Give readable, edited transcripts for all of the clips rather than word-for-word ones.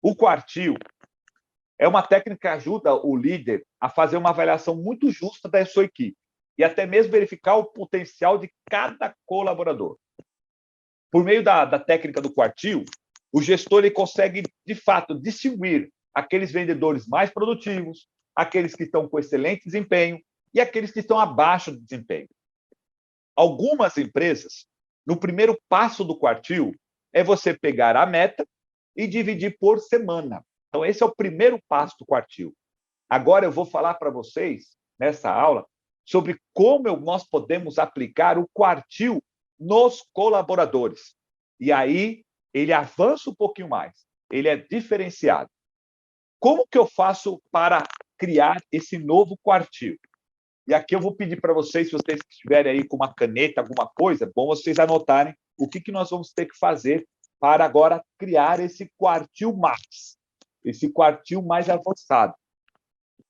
O quartil é uma técnica que ajuda o líder a fazer uma avaliação muito justa da sua equipe e até mesmo verificar o potencial de cada colaborador. Por meio da técnica do quartil, o gestor ele consegue, de fato, distinguir aqueles vendedores mais produtivos, aqueles que estão com excelente desempenho e aqueles que estão abaixo do desempenho. Algumas empresas, no primeiro passo do quartil, é você pegar a meta e dividir por semana. Então, esse é o primeiro passo do quartil. Agora eu vou falar para vocês, nessa aula, sobre como nós podemos aplicar o quartil nos colaboradores. E aí, ele avança um pouquinho mais. Ele é diferenciado. Como que eu faço para criar esse novo quartil? E aqui eu vou pedir para vocês, se vocês estiverem aí com uma caneta, alguma coisa, é bom vocês anotarem o que nós vamos ter que fazer para agora criar esse quartil max, esse quartil mais avançado.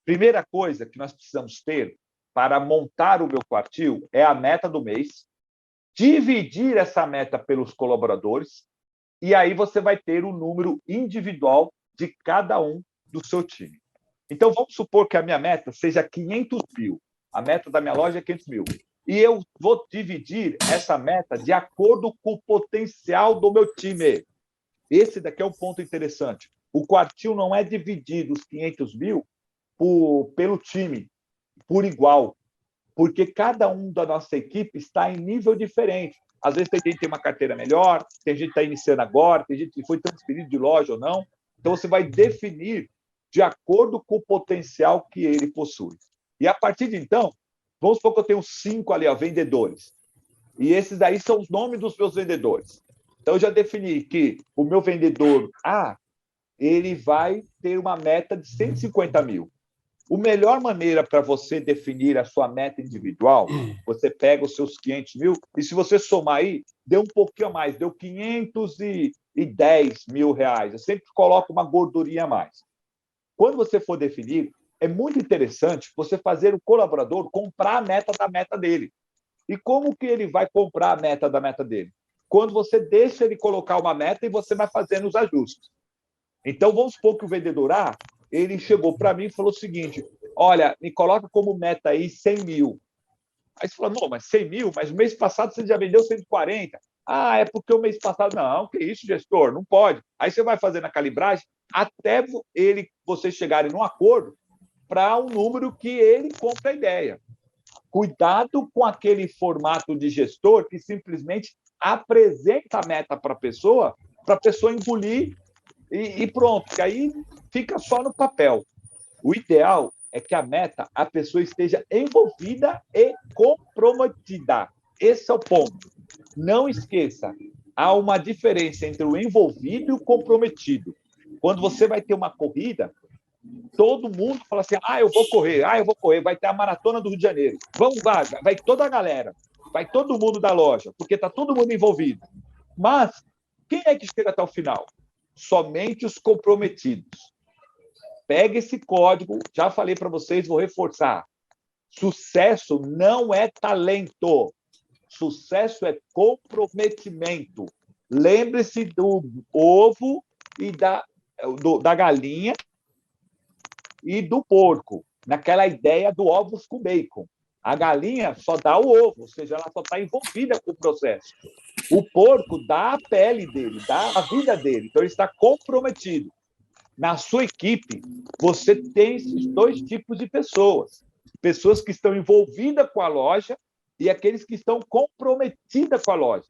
Primeira coisa que nós precisamos ter para montar o meu quartil é a meta do mês, dividir essa meta pelos colaboradores, e aí você vai ter o número individual de cada um do seu time. Então, vamos supor que a minha meta seja 500 mil. A meta da minha loja é 500 mil. E eu vou dividir essa meta de acordo com o potencial do meu time. Esse daqui é um ponto interessante. O quartil não é dividido os 500 mil pelo time, por igual, porque cada um da nossa equipe está em nível diferente. Às vezes tem gente que tem uma carteira melhor, tem gente que está iniciando agora, tem gente que foi transferido de loja ou não. Então, você vai definir de acordo com o potencial que ele possui. E a partir de então, vamos supor que eu tenho 5 ali, ó, vendedores. E esses daí são os nomes dos meus vendedores. Então, eu já defini que o meu vendedor A, ele vai ter uma meta de 150 mil. A melhor maneira para você definir a sua meta individual, você pega os seus 500 mil e se você somar aí, deu um pouquinho a mais, deu 510 mil reais. Eu sempre coloco uma gordurinha a mais. Quando você for definir, é muito interessante você fazer o colaborador comprar a meta da meta dele. E como que ele vai comprar a meta da meta dele? Quando você deixa ele colocar uma meta e você vai fazendo os ajustes. Então, vamos supor que o vendedor A, ele chegou para mim e falou o seguinte, olha, me coloca como meta aí 100 mil. Aí você fala, não, mas 100 mil? Mas o mês passado você já vendeu 140. Ah, é porque o mês passado... Não, que isso, gestor? Não pode. Aí você vai fazendo a calibragem até vocês chegarem num acordo para um número que ele compra a ideia. Cuidado com aquele formato de gestor que simplesmente apresenta a meta para a pessoa engolir e pronto, que aí fica só no papel. O ideal é que a meta, a pessoa esteja envolvida e comprometida. Esse é o ponto. Não esqueça, há uma diferença entre o envolvido e o comprometido. Quando você vai ter uma corrida, todo mundo fala assim, eu vou correr, vai ter a maratona do Rio de Janeiro. Vamos lá, vai toda a galera, vai todo mundo da loja, porque está todo mundo envolvido. Mas quem é que chega até o final? Somente os comprometidos. Pega esse código, já falei para vocês, vou reforçar. Sucesso não é talento. Sucesso é comprometimento. Lembre-se do ovo e da galinha e do porco, naquela ideia do ovos com bacon. A galinha só dá o ovo, ou seja, ela só está envolvida com o processo. O porco dá a pele dele, dá a vida dele, então ele está comprometido. Na sua equipe, você tem esses dois tipos de pessoas. Pessoas que estão envolvidas com a loja e aqueles que estão comprometidas com a loja.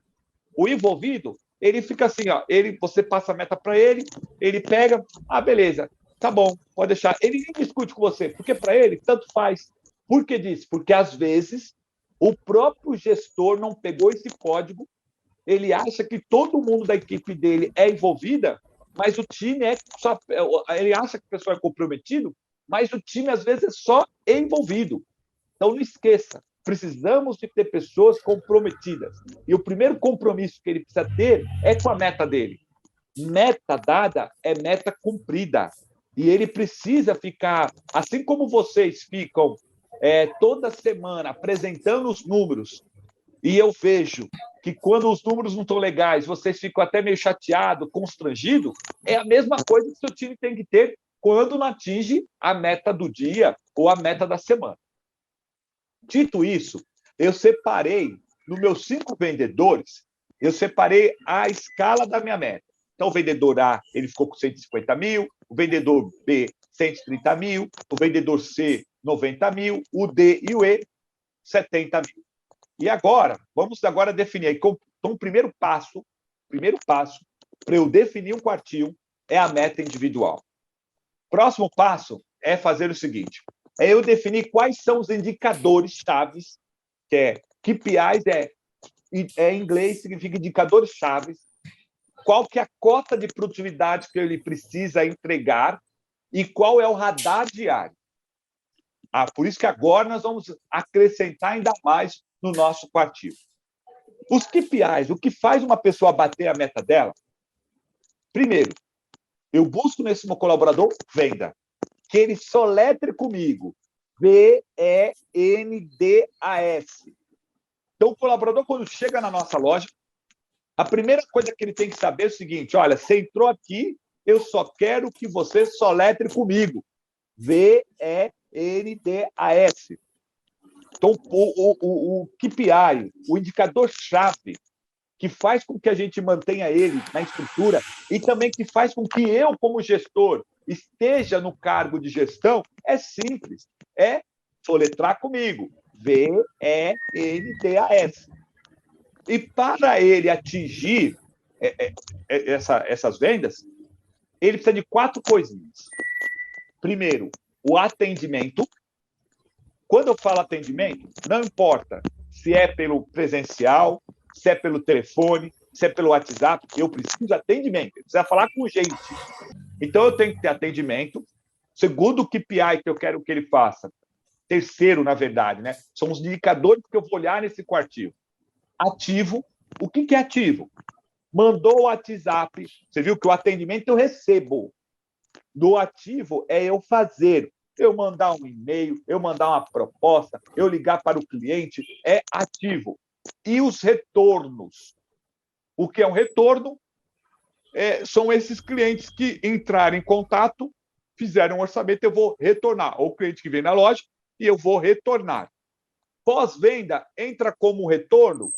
O envolvido, ele fica assim, ó, você passa a meta para ele, ele pega, beleza, tá bom, pode deixar. Ele nem discute com você, porque para ele, tanto faz. Por que disso? Porque, às vezes, o próprio gestor não pegou esse código, ele acha que todo mundo da equipe dele é envolvida, mas o time ele acha que o pessoal é comprometido, mas o time, às vezes, é só envolvido. Então, não esqueça, precisamos de ter pessoas comprometidas. E o primeiro compromisso que ele precisa ter é com a meta dele. Meta dada é meta cumprida. E ele precisa ficar, assim como vocês ficam toda semana apresentando os números, e eu vejo que quando os números não estão legais, vocês ficam até meio chateado, constrangido, é a mesma coisa que o seu time tem que ter quando não atinge a meta do dia ou a meta da semana. Dito isso, eu separei, nos meus 5 vendedores, eu separei a escala da minha meta. Então, o vendedor A, ele ficou com 150 mil, o vendedor B, 130 mil, o vendedor C, 90 mil, o D e o E, 70 mil. E agora, vamos agora definir. Então, o primeiro passo para eu definir um quartil é a meta individual. Próximo passo é fazer o seguinte, é eu definir quais são os indicadores chaves, que é KPIs, em inglês significa indicadores chaves, qual que é a cota de produtividade que ele precisa entregar e qual é o radar diário. Por isso que agora nós vamos acrescentar ainda mais no nosso quartil. Os KPIs, o que faz uma pessoa bater a meta dela? Primeiro, eu busco nesse meu colaborador venda, que ele soletre comigo, VENDAS. Então, o colaborador, quando chega na nossa loja, a primeira coisa que ele tem que saber é o seguinte, olha, você entrou aqui, eu só quero que você soletre comigo, VENDAS. Então, o KPI, o indicador-chave, que faz com que a gente mantenha ele na estrutura e também que faz com que eu, como gestor, esteja no cargo de gestão, é simples, é soletrar comigo, VENDAS. E para ele atingir essas vendas, ele precisa de 4 coisinhas. Primeiro, o atendimento. Quando eu falo atendimento, não importa se é pelo presencial, se é pelo telefone, se é pelo WhatsApp, eu preciso de atendimento, eu preciso falar com gente. Então, eu tenho que ter atendimento. Segundo o KPI que eu quero que ele faça, terceiro, na verdade, né? São os indicadores que eu vou olhar nesse quartil. Ativo. O que é ativo? Mandou o WhatsApp, você viu que o atendimento eu recebo. Do ativo é eu fazer, eu mandar um e-mail, eu mandar uma proposta, eu ligar para o cliente, é ativo. E os retornos? O que é um retorno? São esses clientes que entraram em contato, fizeram um orçamento, eu vou retornar. Ou o cliente que vem na loja e eu vou retornar. Pós-venda entra como retorno?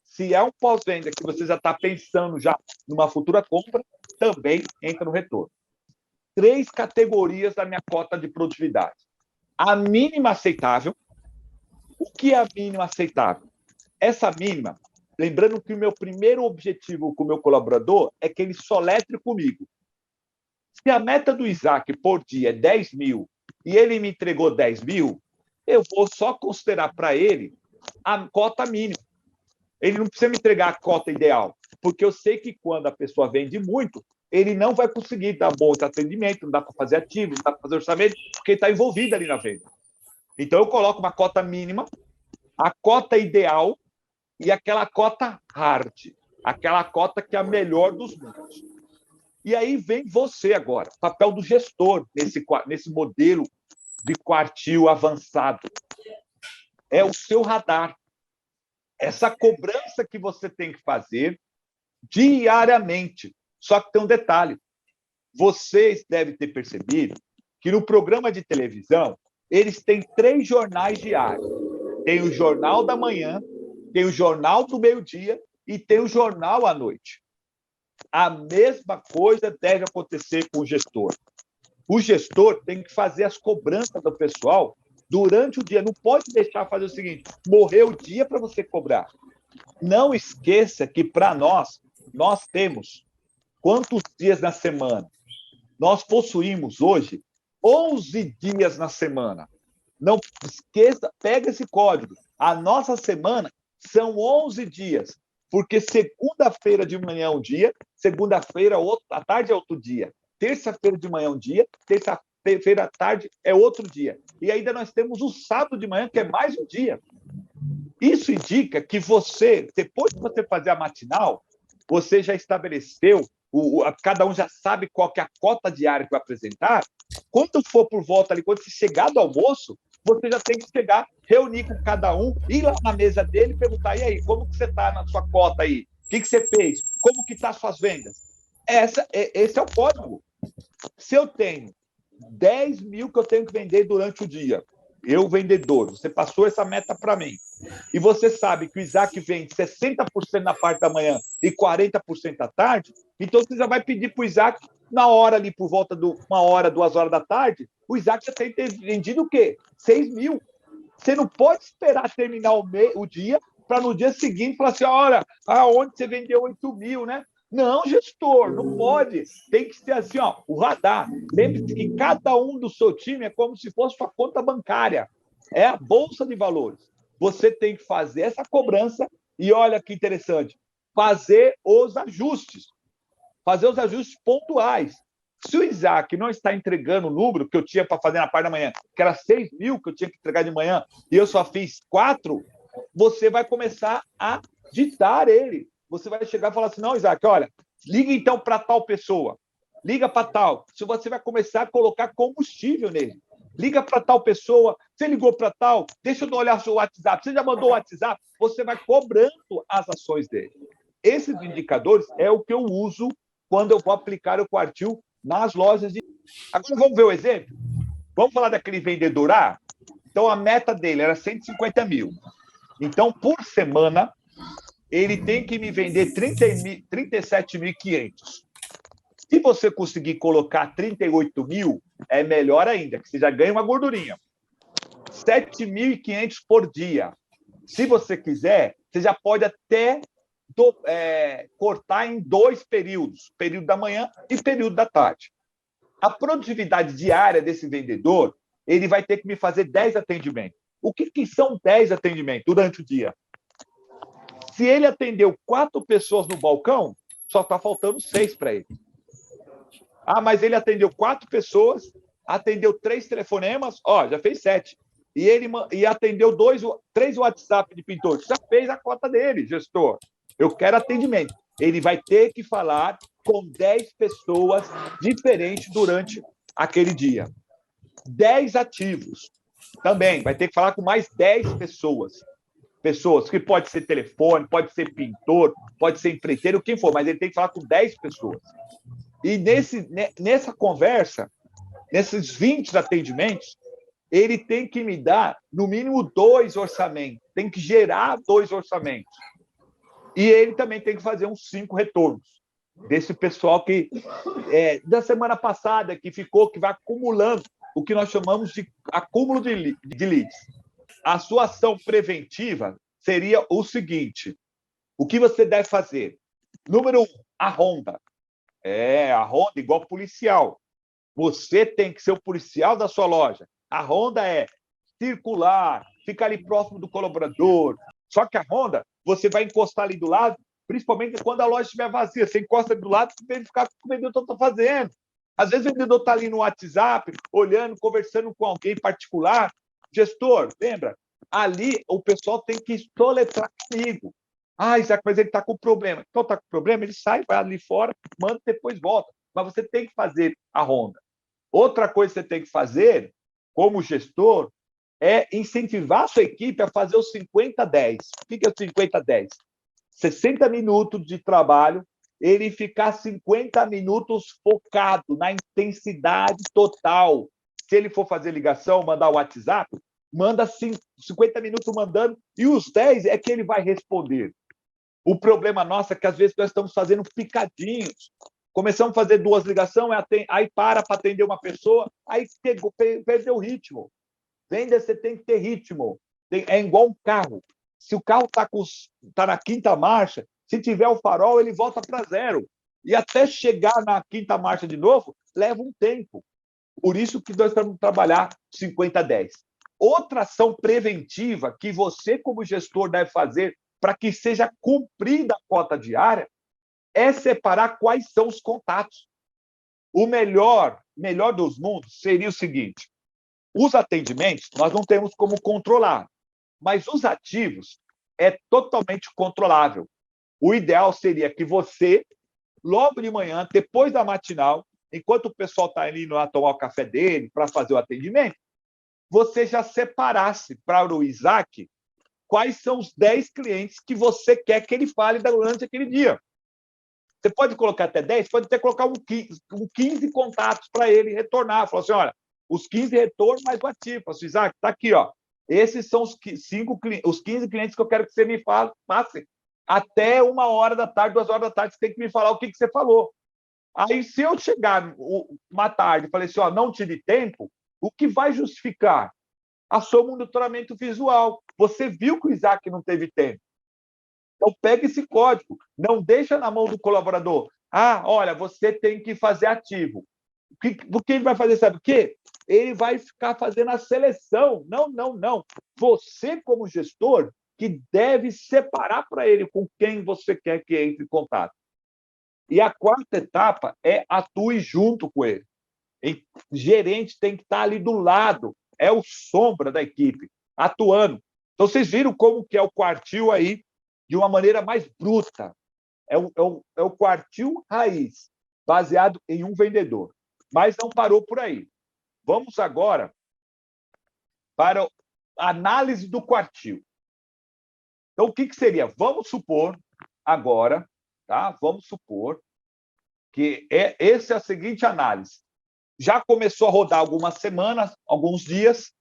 Se é um pós-venda que você já está pensando já numa futura compra, também entra no retorno. 3 categorias da minha cota de produtividade. A mínima aceitável. O que é a mínima aceitável? Essa mínima, lembrando que o meu primeiro objetivo com o meu colaborador é que ele soletre comigo. Se a meta do Isaac por dia é 10 mil e ele me entregou 10 mil, eu vou só considerar para ele a cota mínima. Ele não precisa me entregar a cota ideal, porque eu sei que quando a pessoa vende muito, ele não vai conseguir dar bom atendimento, não dá para fazer ativo, não dá para fazer orçamento, porque ele está envolvido ali na venda. Então, eu coloco uma cota mínima, a cota ideal e aquela cota hard, aquela cota que é a melhor dos mundos. E aí vem você agora, papel do gestor nesse modelo de quartil avançado. É o seu radar. Essa cobrança que você tem que fazer diariamente. Só que tem um detalhe. Vocês devem ter percebido que no programa de televisão, eles têm 3 jornais diários. Tem o Jornal da Manhã, tem o Jornal do Meio-Dia e tem o Jornal à Noite. A mesma coisa deve acontecer com o gestor. O gestor tem que fazer as cobranças do pessoal durante o dia. Não pode deixar fazer o seguinte, morrer o dia para você cobrar. Não esqueça que, para nós temos quantos dias na semana? Nós possuímos hoje 11 dias na semana. Não esqueça, pega esse código. A nossa semana são 11 dias, porque segunda-feira de manhã é um dia, segunda-feira à tarde é outro dia, terça-feira de manhã é um dia, terça-feira à tarde é outro dia. E ainda nós temos o sábado de manhã, que é mais um dia. Isso indica que você, depois de você fazer a matinal, você já estabeleceu, cada um já sabe qual que é a cota diária que vai apresentar. Quando for por volta ali, quando você chegar do almoço, você já tem que chegar, reunir com cada um, ir lá na mesa dele e perguntar, e aí, como que você está na sua cota aí? O que você fez? Como que estão as suas vendas? Esse é o código. Se eu tenho 10 mil que eu tenho que vender durante o dia, eu, vendedor, você passou essa meta para mim, e você sabe que o Isaac vende 60% na parte da manhã e 40% à tarde, então você já vai pedir para o Isaac, na hora ali, por volta de 1 hora, 2 horas da tarde, o Isaac já tem que ter vendido o quê? 6 mil. Você não pode esperar terminar o dia para no dia seguinte falar assim, olha, aonde você vendeu 8 mil, né? Não, gestor, não pode. Tem que ser assim, ó, o radar. Lembre-se que cada um do seu time é como se fosse sua conta bancária. É a bolsa de valores. Você tem que fazer essa cobrança e olha que interessante, fazer os ajustes pontuais. Se o Isaac não está entregando o número que eu tinha para fazer na parte da manhã, que era 6 mil que eu tinha que entregar de manhã, e eu só fiz 4, você vai começar a ditar ele. Você vai chegar e falar assim, não, Isaac, olha, liga então para tal pessoa, liga para tal. Se você vai começar a colocar combustível nele. Liga para tal pessoa, você ligou para tal, deixa eu olhar o seu WhatsApp, você já mandou o WhatsApp, você vai cobrando as ações dele. Esses indicadores é o que eu uso quando eu vou aplicar o quartil nas lojas. Agora vamos ver o exemplo? Vamos falar daquele vendedor A? Então, a meta dele era 150 mil. Então, por semana, ele tem que me vender 37.500. Se você conseguir colocar 38 mil, é melhor ainda, que você já ganha uma gordurinha. 7.500 por dia. Se você quiser, você já pode até cortar em 2 períodos, período da manhã e período da tarde. A produtividade diária desse vendedor, ele vai ter que me fazer 10 atendimentos. O que são 10 atendimentos durante o dia? Se ele atendeu 4 pessoas no balcão, só está faltando 6 para ele. Mas ele atendeu 4 pessoas, atendeu 3 telefonemas, já fez 7. E atendeu 3 WhatsApp de pintor. Já fez a cota dele, gestor. Eu quero atendimento. Ele vai ter que falar com 10 pessoas diferentes durante aquele dia. 10 ativos. Também vai ter que falar com mais 10 pessoas. Pessoas que pode ser telefone, pode ser pintor, pode ser empreiteiro, quem for, mas ele tem que falar com 10 pessoas. E nessa conversa, nesses 20 atendimentos, ele tem que me dar, no mínimo, 2 orçamentos. Tem que gerar 2 orçamentos. E ele também tem que fazer uns 5 retornos desse pessoal que, da semana passada, que vai acumulando o que nós chamamos de acúmulo de leads. A sua ação preventiva seria o seguinte: o que você deve fazer? Número 1, a ronda. A ronda igual policial. Você tem que ser o policial da sua loja. A ronda é circular, ficar ali próximo do colaborador. Só que a ronda, você vai encostar ali do lado, principalmente quando a loja estiver vazia. Você encosta ali do lado para verificar o que o vendedor está fazendo. Às vezes o vendedor está ali no WhatsApp, olhando, conversando com alguém particular. Gestor, lembra? Ali o pessoal tem que soletrar comigo. Isaac, mas ele está com problema. Então está com problema, ele sai, vai ali fora, manda e depois volta. Mas você tem que fazer a ronda. Outra coisa que você tem que fazer, como gestor, é incentivar a sua equipe a fazer o 50-10. O que é o 50-10? 60 minutos de trabalho, ele ficar 50 minutos focado na intensidade total. Se ele for fazer ligação, mandar o WhatsApp, manda 50 minutos mandando, e os 10 é que ele vai responder. O problema nosso é que, às vezes, nós estamos fazendo picadinhos. Começamos a fazer 2 ligações, aí para atender uma pessoa, aí perdeu o ritmo. Venda, você tem que ter ritmo. É igual um carro. Se o carro está na 5ª marcha, se tiver o farol, ele volta para 0. E até chegar na 5ª marcha de novo, leva um tempo. Por isso que nós temos que trabalhar 50-10. Outra ação preventiva que você, como gestor, deve fazer para que seja cumprida a cota diária é separar quais são os contatos. O melhor dos mundos seria o seguinte: os atendimentos nós não temos como controlar, mas os ativos é totalmente controlável. O ideal seria que você, logo de manhã, depois da matinal, enquanto o pessoal está indo lá tomar o café dele para fazer o atendimento, você já separasse para o Isaac quais são os 10 clientes que você quer que ele fale durante aquele dia. Você pode colocar até 10, pode até colocar um 15 contatos para ele retornar. Falar assim, olha, os 15 retornos mais o ativo. Fala assim, Isaac, está aqui, ó. Esses são os 15 clientes que eu quero que você me passe até 1h da tarde, 2h da tarde, você tem que me falar o que você falou. Aí, se eu chegar uma tarde e falei assim, ó, não tive tempo, o que vai justificar? A seu monitoramento visual. Você viu que o Isaac não teve tempo. Então, pega esse código, não deixa na mão do colaborador. Ah, olha, você tem que fazer ativo. O que ele vai fazer, sabe o quê? Ele vai ficar fazendo a seleção. Não, não, não. Você, como gestor, que deve separar para ele com quem você quer que entre em contato. E a quarta etapa é atue junto com ele. O gerente tem que estar ali do lado, é o sombra da equipe, atuando. Então, vocês viram como que é o quartil aí, de uma maneira mais bruta. É o quartil raiz, baseado em um vendedor. Mas não parou por aí. Vamos agora para a análise do quartil. Então, o que seria? Vamos supor agora, tá? Vamos supor que essa é a seguinte análise. Já começou a rodar algumas semanas, alguns dias,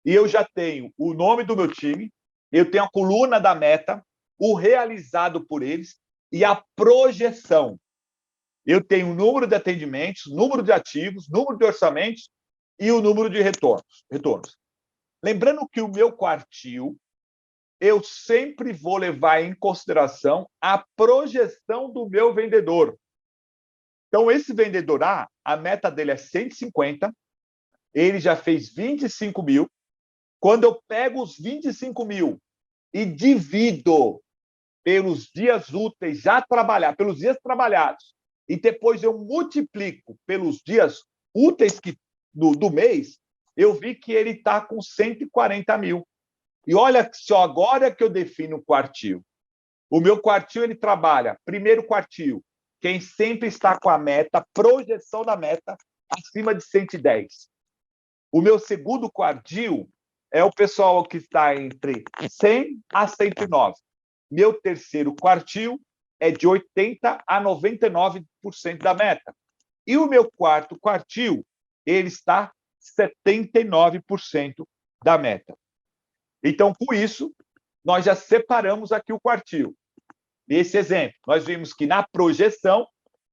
e eu já tenho o nome do meu time, eu tenho a coluna da meta, o realizado por eles e a projeção. Eu tenho o número de atendimentos, número de ativos, número de orçamentos e o número de retornos. Lembrando que o meu quartil, eu sempre vou levar em consideração a projeção do meu vendedor. Então, esse vendedor a meta dele é 150, ele já fez 25 mil. Quando eu pego os 25 mil e divido pelos dias úteis já trabalhados, pelos dias trabalhados, e depois eu multiplico pelos dias úteis do mês, eu vi que ele está com 140 mil. E olha só, agora que eu defino o quartil. O meu quartil, ele trabalha, primeiro quartil, quem sempre está com a meta, projeção da meta, acima de 110. O meu segundo quartil é o pessoal que está entre 100 a 109. Meu terceiro quartil é de 80 a 99% da meta. E o meu quarto quartil, ele está 79% da meta. Então, com isso, nós já separamos aqui o quartil. Nesse exemplo, nós vimos que na projeção,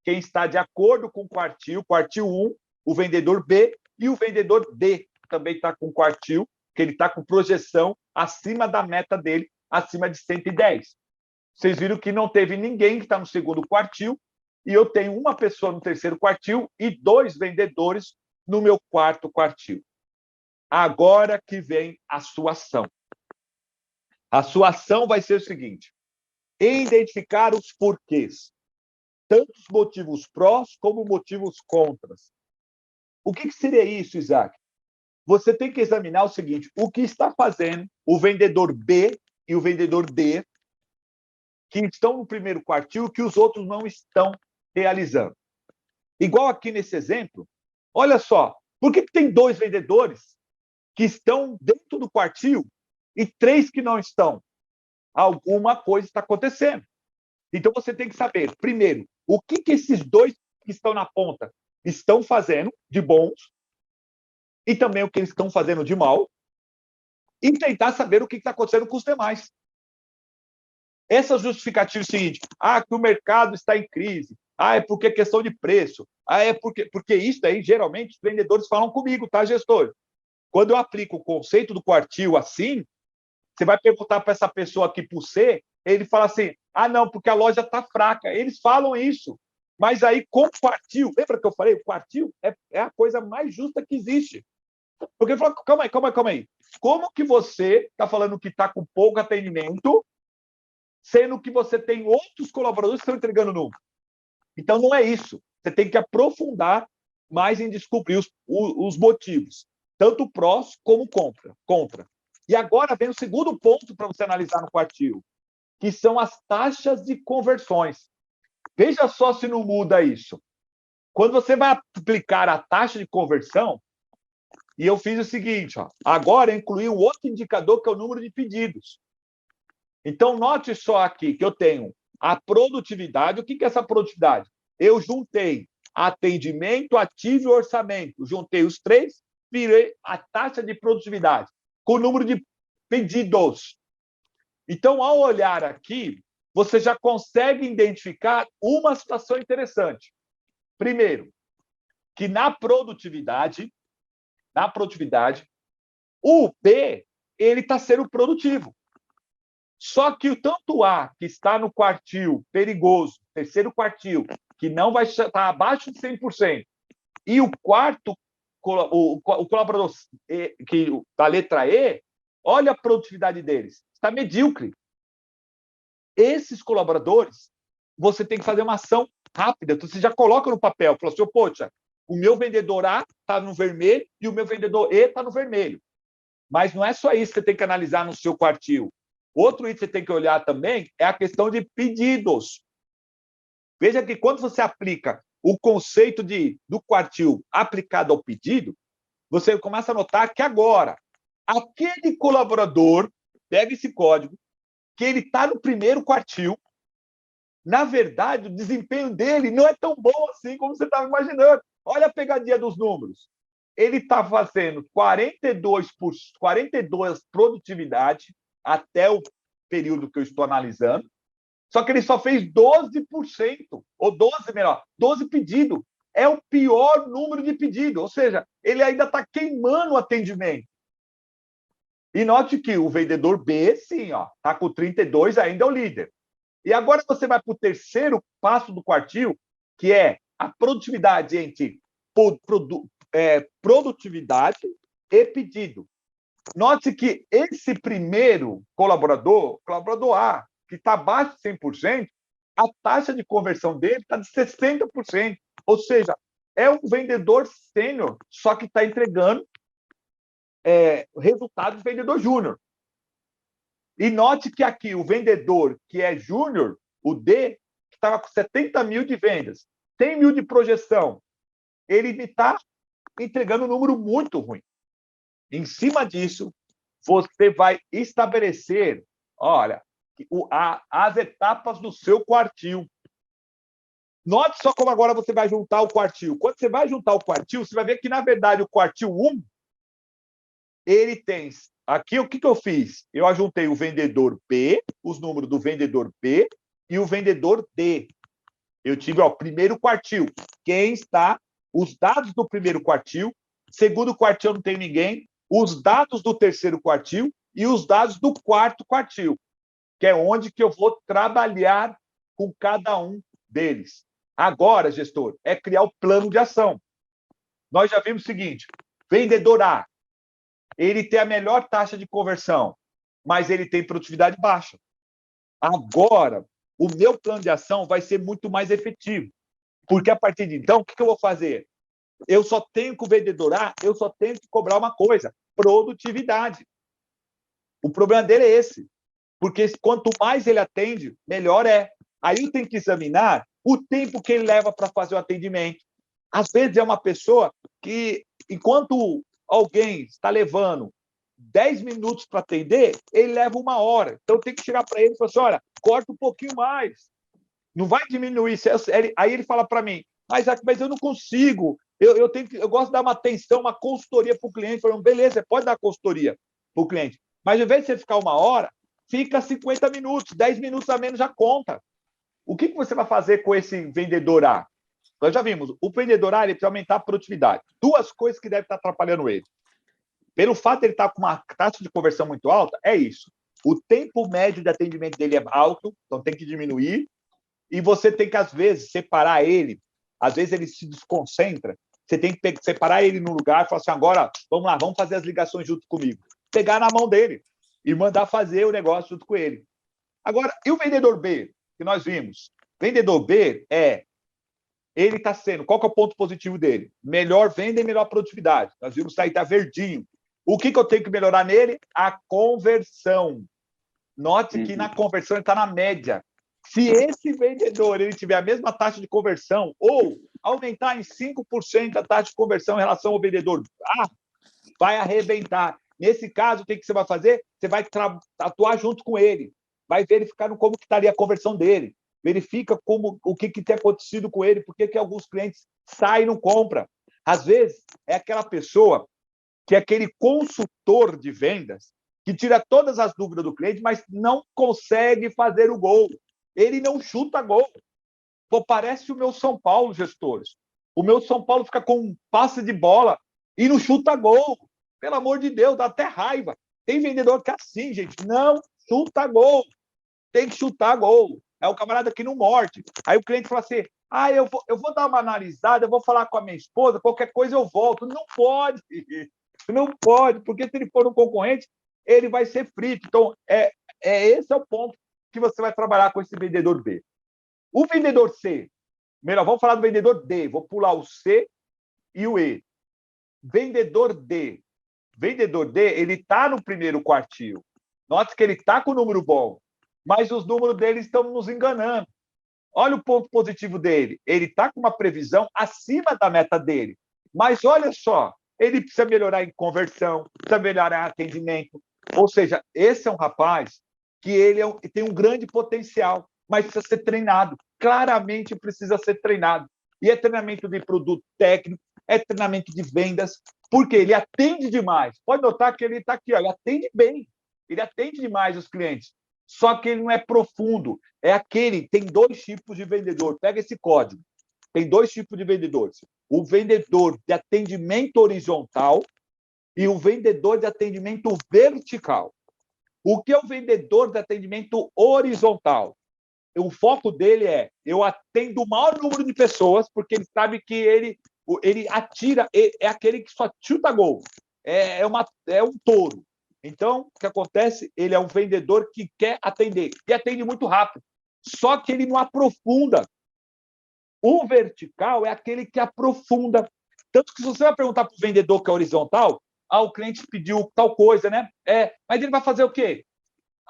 quem está de acordo com o quartil 1, o vendedor B, e o vendedor D também está com quartil, que ele está com projeção acima da meta dele, acima de 110. Vocês viram que não teve ninguém que está no segundo quartil, e eu tenho uma pessoa no terceiro quartil e 2 vendedores no meu quarto quartil. Agora que vem a sua ação. A sua ação vai ser o seguinte: identificar os porquês, tanto os motivos prós como motivos contras. O que seria isso, Isaac? Você tem que examinar o seguinte: o que está fazendo o vendedor B e o vendedor D, que estão no primeiro quartil, que os outros não estão realizando. Igual aqui nesse exemplo, olha só, por que tem 2 vendedores que estão dentro do quartil e 3 que não estão? Alguma coisa está acontecendo. Então, você tem que saber, primeiro, o que esses 2 que estão na ponta estão fazendo de bons e também o que eles estão fazendo de mal, e tentar saber o que está acontecendo com os demais. Essa justificativa é o seguinte: que o mercado está em crise, é porque é questão de preço, é porque isso aí, geralmente, os vendedores falam comigo, tá, gestor? Quando eu aplico o conceito do quartil assim, você vai perguntar para essa pessoa aqui por C, ele fala assim: não, porque a loja está fraca. Eles falam isso. Mas aí, com o quartil, lembra que eu falei? O quartil é a coisa mais justa que existe. Porque ele falou: calma aí. Como que você está falando que está com pouco atendimento, sendo que você tem outros colaboradores que estão entregando número? Então, não é isso. Você tem que aprofundar mais em descobrir os motivos, tanto prós como contra. E agora vem o segundo ponto para você analisar no quartil, que são as taxas de conversões. Veja só se não muda isso. Quando você vai aplicar a taxa de conversão, E eu fiz o seguinte, ó, agora incluí um outro indicador, que é o número de pedidos. Então, note só aqui que eu tenho a produtividade. O que é essa produtividade? Eu juntei atendimento, ativo e orçamento. Juntei os três, virei a taxa de produtividade, com o número de pedidos. Então, ao olhar aqui, você já consegue identificar uma situação interessante. Primeiro, que na produtividade, o B ele está sendo produtivo. Só que o tanto A, que está no quartil perigoso, terceiro quartil, que não vai estar abaixo de 100%, e o quarto, o colaborador que da letra E, olha a produtividade deles, está medíocre. Esses colaboradores, você tem que fazer uma ação rápida. Então, você já coloca no papel, fala assim, poxa, o meu vendedor A está no vermelho e o meu vendedor E está no vermelho. Mas não é só isso que você tem que analisar no seu quartil. Outro item que você tem que olhar também é a questão de pedidos. Veja que quando você aplica o conceito do quartil aplicado ao pedido, você começa a notar que agora, aquele colaborador, pega esse código, que ele está no primeiro quartil, na verdade, o desempenho dele não é tão bom assim como você estava imaginando. Olha a pegadinha dos números. Ele está fazendo 42 produtividade até o período que eu estou analisando, só que ele só fez 12%, ou 12, melhor, 12 pedidos. É o pior número de pedido, ou seja, ele ainda está queimando o atendimento. E note que o vendedor B, sim, está com 32, ainda é o líder. E agora você vai para o terceiro passo do quartil, que é a produtividade entre produtividade e pedido. Note que esse primeiro colaborador A, que está abaixo de 100%, a taxa de conversão dele está de 60%. Ou seja, é um vendedor sênior, só que está entregando resultado de vendedor júnior. E note que aqui o vendedor que é júnior, o D, que estava com 70 mil de vendas, 100 mil de projeção, ele está entregando um número muito ruim. Em cima disso, você vai estabelecer, olha, as etapas do seu quartil. Note só como agora você vai juntar o quartil. Quando você vai juntar o quartil, você vai ver que, na verdade, o quartil 1, ele tem... Aqui, o que eu fiz? Eu ajuntei o vendedor B, os números do vendedor B e o vendedor D. Eu tive, primeiro quartil. Quem está? Os dados do primeiro quartil. Segundo quartil, não tem ninguém. Os dados do terceiro quartil e os dados do quarto quartil, que é onde que eu vou trabalhar com cada um deles. Agora, gestor, é criar o plano de ação. Nós já vimos o seguinte, vendedor A, ele tem a melhor taxa de conversão, mas ele tem produtividade baixa. Agora, o meu plano de ação vai ser muito mais efetivo, porque a partir de então, o que eu vou fazer? Eu só tenho que o vendedor A, eu só tenho que cobrar uma coisa, produtividade. O problema dele é esse, porque quanto mais ele atende, melhor é. Aí eu tenho que examinar o tempo que ele leva para fazer o atendimento. Às vezes é uma pessoa que, enquanto alguém está levando 10 minutos para atender, ele leva 1 hora. Então eu tenho que chegar para ele e falar assim, olha, corta um pouquinho mais. Não vai diminuir. Aí ele fala para mim, mas eu não consigo. Eu gosto de dar uma atenção, uma consultoria para o cliente. Falando, beleza, você pode dar consultoria para o cliente. Mas, ao invés de você ficar 1 hora, fica 50 minutos, 10 minutos a menos já conta. O que você vai fazer com esse vendedor A? Nós já vimos, o vendedor A ele precisa aumentar a produtividade. 2 coisas que devem estar atrapalhando ele. Pelo fato de ele estar com uma taxa de conversão muito alta, é isso. O tempo médio de atendimento dele é alto, então tem que diminuir. E você tem que, às vezes, separar ele. Às vezes ele se desconcentra. Você tem que separar ele no lugar e falar assim, agora, vamos lá, vamos fazer as ligações junto comigo. Pegar na mão dele e mandar fazer o negócio junto com ele. Agora, e o vendedor B, que nós vimos? Vendedor B ele está sendo, qual que é o ponto positivo dele? Melhor venda e melhor produtividade. Nós vimos que aí está verdinho. O que eu tenho que melhorar nele? A conversão. Note que na conversão ele está na média. Se esse vendedor ele tiver a mesma taxa de conversão ou aumentar em 5% a taxa de conversão em relação ao vendedor A, vai arrebentar. Nesse caso, o que você vai fazer? Você vai atuar junto com ele, vai verificar como que estaria a conversão dele, verifica o que tem acontecido com ele, por que alguns clientes saem e não compram. Às vezes, é aquela pessoa que é aquele consultor de vendas que tira todas as dúvidas do cliente, mas não consegue fazer o gol. Ele não chuta gol. Pô, parece o meu São Paulo, gestores. O meu São Paulo fica com um passe de bola e não chuta gol. Pelo amor de Deus, dá até raiva. Tem vendedor que é assim, gente, não chuta gol. Tem que chutar gol. É o camarada que não morde. Aí o cliente fala assim, eu vou dar uma analisada, eu vou falar com a minha esposa, qualquer coisa eu volto. Não pode. Não pode, porque se ele for um concorrente, ele vai ser frito. Então, esse é o ponto que você vai trabalhar com esse vendedor B. O vendedor C, melhor, vamos falar do vendedor D, vou pular o C e o E. Vendedor D. Vendedor D, ele está no primeiro quartil. Note que ele está com o número bom, mas os números dele estão nos enganando. Olha o ponto positivo dele. Ele está com uma previsão acima da meta dele. Mas olha só, ele precisa melhorar em conversão, precisa melhorar em atendimento. Ou seja, esse é um rapaz que ele tem um grande potencial, mas precisa ser treinado. Claramente precisa ser treinado. E é treinamento de produto técnico, é treinamento de vendas, porque ele atende demais. Pode notar que ele está aqui, ó, ele atende bem, ele atende demais os clientes. Só que ele não é profundo. É aquele, tem dois tipos de vendedor. Pega esse código. Tem dois tipos de vendedores. O vendedor de atendimento horizontal e o vendedor de atendimento vertical. O que é o vendedor de atendimento horizontal? O foco dele eu atendo o maior número de pessoas, porque ele sabe que ele atira, é aquele que só chuta gol. É um touro. Então, o que acontece? Ele é um vendedor que quer atender, e atende muito rápido. Só que ele não aprofunda. O vertical é aquele que aprofunda. Tanto que se você vai perguntar para o vendedor que é horizontal, o cliente pediu tal coisa, né? Mas ele vai fazer o quê?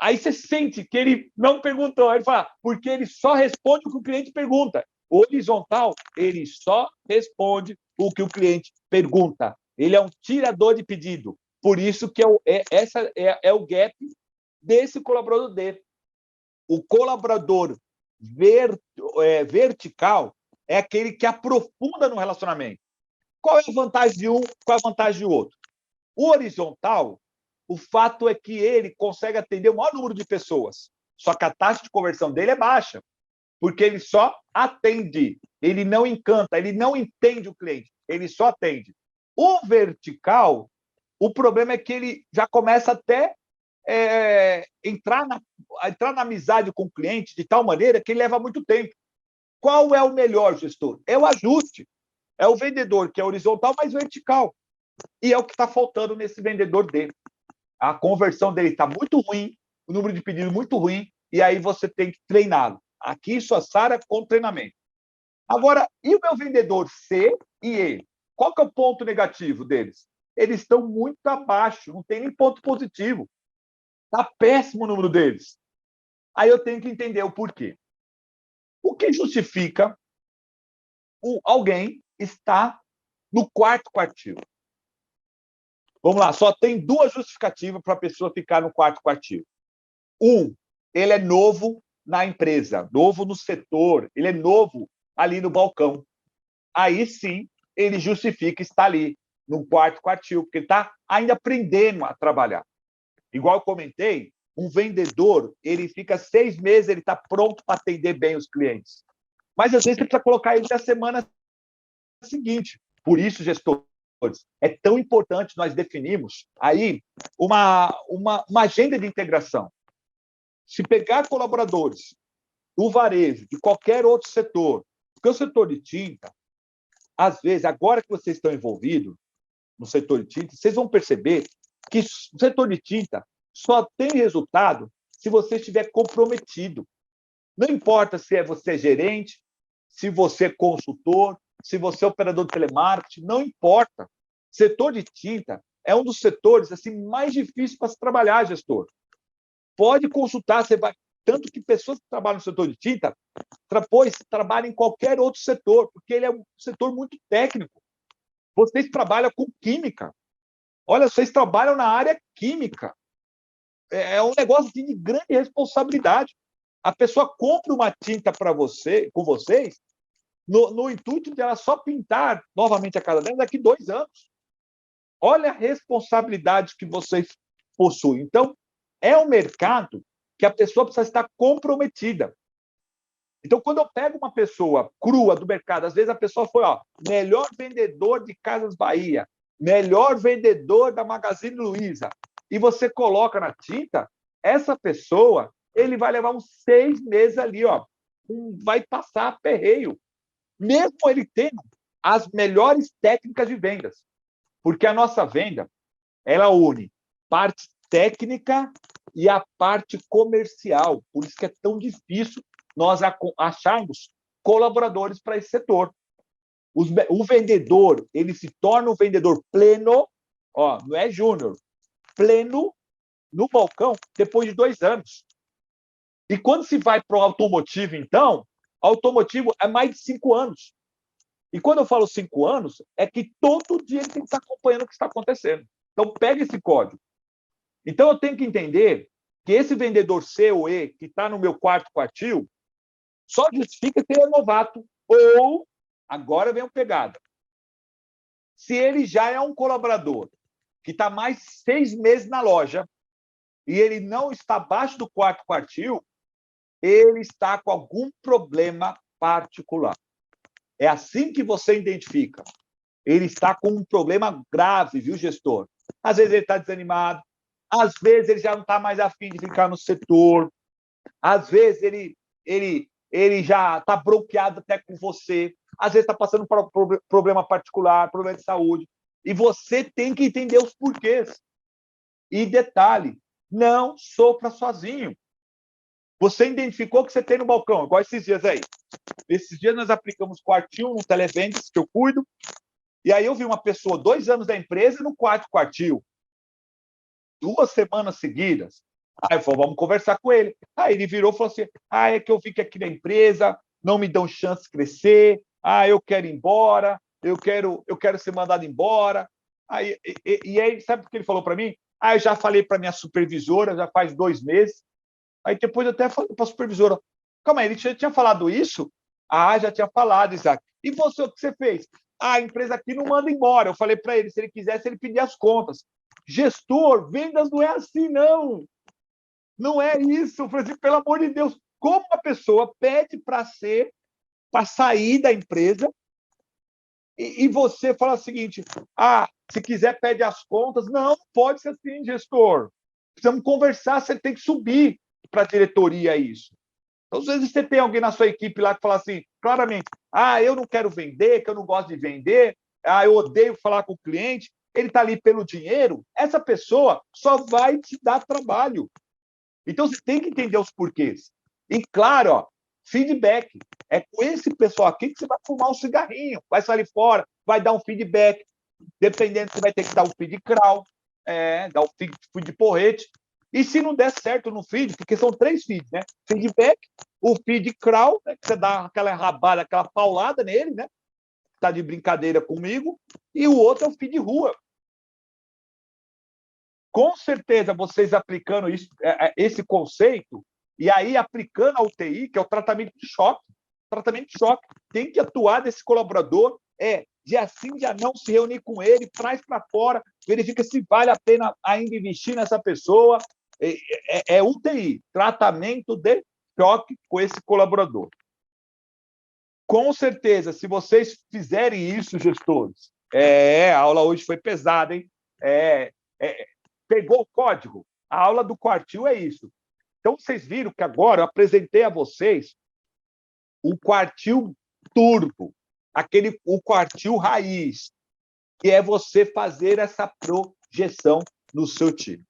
Aí você sente que ele não perguntou. Aí ele fala, porque ele só responde o que o cliente pergunta. O horizontal, ele só responde o que o cliente pergunta. Ele é um tirador de pedido. Por isso que essa é o gap desse colaborador dele. O colaborador vertical é aquele que aprofunda no relacionamento. Qual é a vantagem de um, qual é a vantagem do outro? O horizontal, o fato é que ele consegue atender o maior número de pessoas, só que a taxa de conversão dele é baixa, porque ele só atende, ele não encanta, ele não entende o cliente, ele só atende. O vertical, o problema é que ele já começa até entrar na amizade com o cliente de tal maneira que ele leva muito tempo. Qual é o melhor gestor? É o ajuste. É o vendedor que é horizontal, mas vertical. E é o que está faltando nesse vendedor dele. A conversão dele está muito ruim, o número de pedidos muito ruim, e aí você tem que treiná-lo. Aqui, sua Sara, com treinamento. Agora, e o meu vendedor C e E? Qual que é o ponto negativo deles? Eles estão muito abaixo, não tem nem ponto positivo. Está péssimo o número deles. Aí eu tenho que entender o porquê. O que justifica alguém estar no quarto quartil? Vamos lá, só tem duas justificativas para a pessoa ficar no quarto quartil. Ele é novo na empresa, novo no setor, ele é novo ali no balcão. Aí sim, ele justifica estar ali, no quarto quartil, porque ele está ainda aprendendo a trabalhar. Igual eu comentei, um vendedor, ele fica 6 meses, ele está pronto para atender bem os clientes. Mas, às vezes, você precisa colocar ele na semana seguinte. Por isso, gestores, é tão importante nós definirmos aí uma agenda de integração. Se pegar colaboradores do varejo, de qualquer outro setor, porque o setor de tinta, às vezes, agora que vocês estão envolvidos no setor de tinta, vocês vão perceber que o setor de tinta só tem resultado se você estiver comprometido. Não importa se você é gerente, se você é consultor, se você é operador de telemarketing, não importa. Setor de tinta é um dos setores assim mais difíceis para se trabalhar, gestor. Pode consultar, você vai. Tanto que pessoas que trabalham no setor de tinta, trabalham em qualquer outro setor, porque ele é um setor muito técnico. Vocês trabalham com química. Olha, vocês trabalham na área química. É um negócio de grande responsabilidade. A pessoa compra uma tinta para você, com vocês, no intuito de ela só pintar novamente a casa dela daqui 2 anos. Olha a responsabilidade que vocês possuem. Então, é um mercado que a pessoa precisa estar comprometida. Então, quando eu pego uma pessoa crua do mercado, às vezes a pessoa foi, melhor vendedor de Casas Bahia, melhor vendedor da Magazine Luiza, e você coloca na tinta, essa pessoa, ele vai levar uns 6 meses ali, vai passar aperreio, mesmo ele tendo as melhores técnicas de vendas. Porque a nossa venda, ela une parte técnica e a parte comercial. Por isso que é tão difícil nós acharmos colaboradores para esse setor. O vendedor, ele se torna um vendedor pleno, não é júnior, pleno no balcão depois de 2 anos. E quando se vai para o automotivo, então, automotivo é mais de 5 anos. E quando eu falo 5 anos, é que todo dia ele tem que estar acompanhando o que está acontecendo. Então, pega esse código. Então, eu tenho que entender que esse vendedor C ou E, que está no meu quarto quartil, só justifica que ele é novato. Ou, agora vem uma pegada. Se ele já é um colaborador que está mais 6 meses na loja e ele não está abaixo do quarto quartil, ele está com algum problema particular. É assim que você identifica. Ele está com um problema grave, viu, gestor? Às vezes ele está desanimado, às vezes ele já não está mais afim de ficar no setor, às vezes ele já está bloqueado até com você, às vezes está passando por um problema particular, problema de saúde, e você tem que entender os porquês. E detalhe, não sofra sozinho. Você identificou o que você tem no balcão, igual esses dias aí. Esses dias nós aplicamos quartil no Televendas, que eu cuido, e aí eu vi uma pessoa, 2 anos da empresa, no quarto quartil. 2 semanas seguidas. Aí eu falei, vamos conversar com ele. Aí ele virou e falou assim, é que eu vi que aqui na empresa não me dão chance de crescer, eu quero ir embora, eu quero ser mandado embora. Aí sabe o que ele falou para mim? Eu já falei para minha supervisora, já faz 2 meses. Aí depois eu até falei para a supervisora, calma aí, ele já tinha falado isso? Já tinha falado, Isaac. E você, o que você fez? A empresa aqui não manda embora. Eu falei para ele, se ele quisesse, ele pedia as contas. Gestor, vendas não é assim, não. Não é isso. Eu falei assim, pelo amor de Deus, como a pessoa pede para sair da empresa e você fala o seguinte, se quiser, pede as contas. Não, pode ser assim, gestor. Precisamos conversar, você tem que subir para a diretoria isso. Então, às vezes você tem alguém na sua equipe lá que fala assim, claramente, eu não quero vender, que eu não gosto de vender, eu odeio falar com o cliente, ele está ali pelo dinheiro, essa pessoa só vai te dar trabalho. Então, você tem que entender os porquês. E, claro, feedback. É com esse pessoal aqui que você vai fumar um cigarrinho, vai sair fora, vai dar um feedback. Dependendo, você vai ter que dar um feed crawl, dar um feed porrete. E se não der certo no feed, porque são 3 feeds, né? Feedback, o feed crawl, né? Que você dá aquela rabada, aquela paulada nele, né? Está de brincadeira comigo. E o outro é o feed rua. Com certeza, vocês aplicando isso, esse conceito, e aí aplicando a UTI, que é o tratamento de choque. Tratamento de choque. Tem que atuar desse colaborador, dia sim, dia não, se reunir com ele, traz para fora, verifica se vale a pena ainda investir nessa pessoa. É UTI, tratamento de choque com esse colaborador. Com certeza, se vocês fizerem isso, gestores, a aula hoje foi pesada, hein? Pegou o código? A aula do quartil é isso. Então, vocês viram que agora eu apresentei a vocês o quartil turbo, o quartil raiz, que é você fazer essa projeção no seu time.